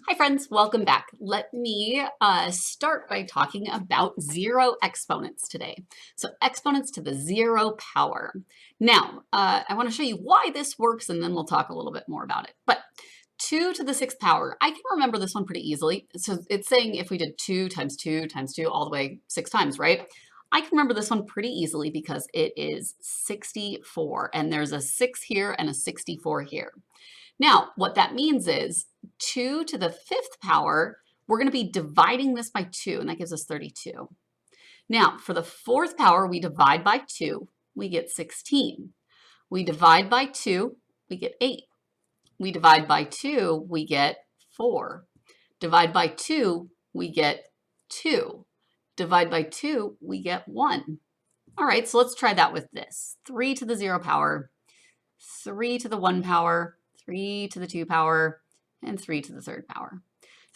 Hi friends, welcome back. Let me start by talking about zero exponents today. So exponents to the zero power. Now, I want to show you why this works and then we'll talk a little bit more about it. But 2 to the 6th power, I can remember this one pretty easily. So it's saying if we did 2 times 2 times 2 all the way 6 times, right? I can remember this one pretty easily because it is 64 and there's a 6 here and a 64 here. Now, what that means is 2 to the 5th power, we're going to be dividing this by 2, and that gives us 32. Now, for the 4th power, we divide by 2, we get 16. We divide by 2, we get 8. We divide by 2, we get 4. Divide by 2, we get 2. Divide by 2, we get 1. All right, so let's try that with this. 3 to the 0 power, 3 to the 1 power, 3 to the 2 power, and 3 to the 3rd power.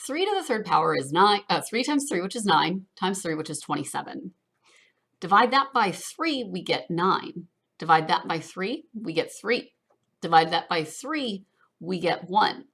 3 to the 3rd power is 3 times 3, which is 9, times 3, which is 27. Divide that by 3, we get 9. Divide that by 3, we get 3. Divide that by 3, we get 1.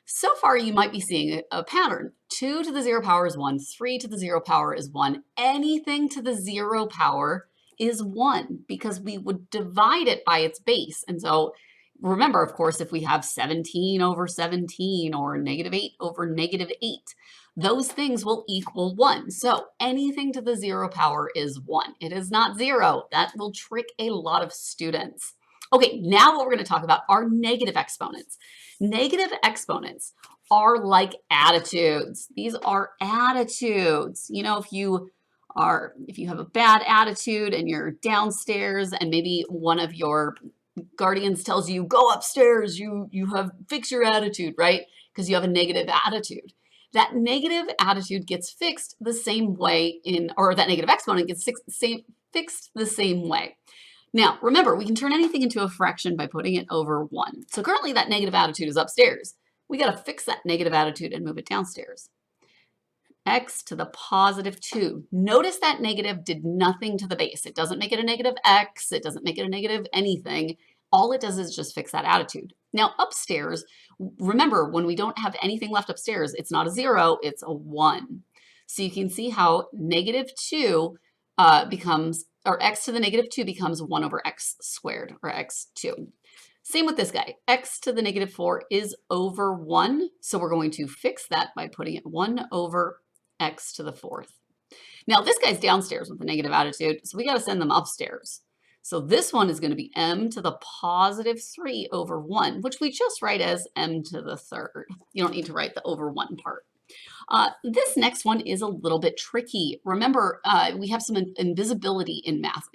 So far, you might be seeing a pattern. 2 to the 0 power is 1. 3 to the 0 power is 1. Anything to the 0 power is 1 because we would divide it by its base. And so remember, of course, if we have 17 over 17 or -8 over -8, those things will equal 1. So anything to the 0 power is 1. It is not 0. That will trick a lot of students. Okay, now what we're going to talk about are negative exponents. Negative exponents are like attitudes. These are attitudes. You know, if you have a bad attitude and you're downstairs and maybe one of your guardians tells you, go upstairs, you have fix your attitude, right? Because you have a negative attitude. That negative attitude gets fixed the same way or that negative exponent gets fixed the same way. Now, remember, we can turn anything into a fraction by putting it over 1. So currently that negative attitude is upstairs. We got to fix that negative attitude and move it downstairs. X to the positive 2. Notice that negative did nothing to the base. It doesn't make it a negative x. It doesn't make it a negative anything. All it does is just fix that attitude. Now upstairs, remember when we don't have anything left upstairs, it's not a 0, it's a 1. So you can see how negative 2 becomes, or x to the negative 2 becomes 1 over x squared, or x2. Same with this guy. X to the negative 4 is over 1. So we're going to fix that by putting it 1 over x to the 4th. Now this guy's downstairs with a negative attitude, so we got to send them upstairs. So this one is going to be m to the positive 3 over 1, which we just write as m to the 3rd. You don't need to write the over 1 part. This next one is a little bit tricky. Remember, we have some invisibility in math,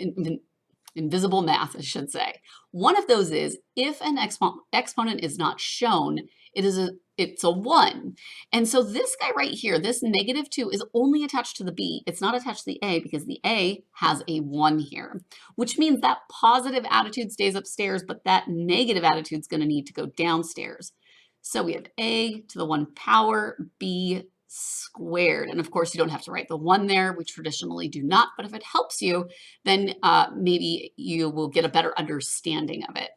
invisible math, I should say. One of those is if an exponent is not shown, it's a 1. And so this guy right here, this negative 2 is only attached to the b. It's not attached to the a because the a has a 1 here, which means that positive attitude stays upstairs, but that negative attitude is going to need to go downstairs. So we have a to the 1 power, b squared. And of course, you don't have to write the 1 there. We traditionally do not, but if it helps you, then maybe you will get a better understanding of it.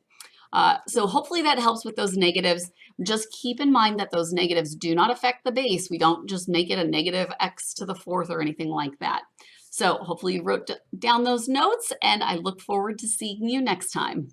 So hopefully that helps with those negatives. Just keep in mind that those negatives do not affect the base. We don't just make it a negative x to the 4th or anything like that. So hopefully you wrote down those notes, and I look forward to seeing you next time.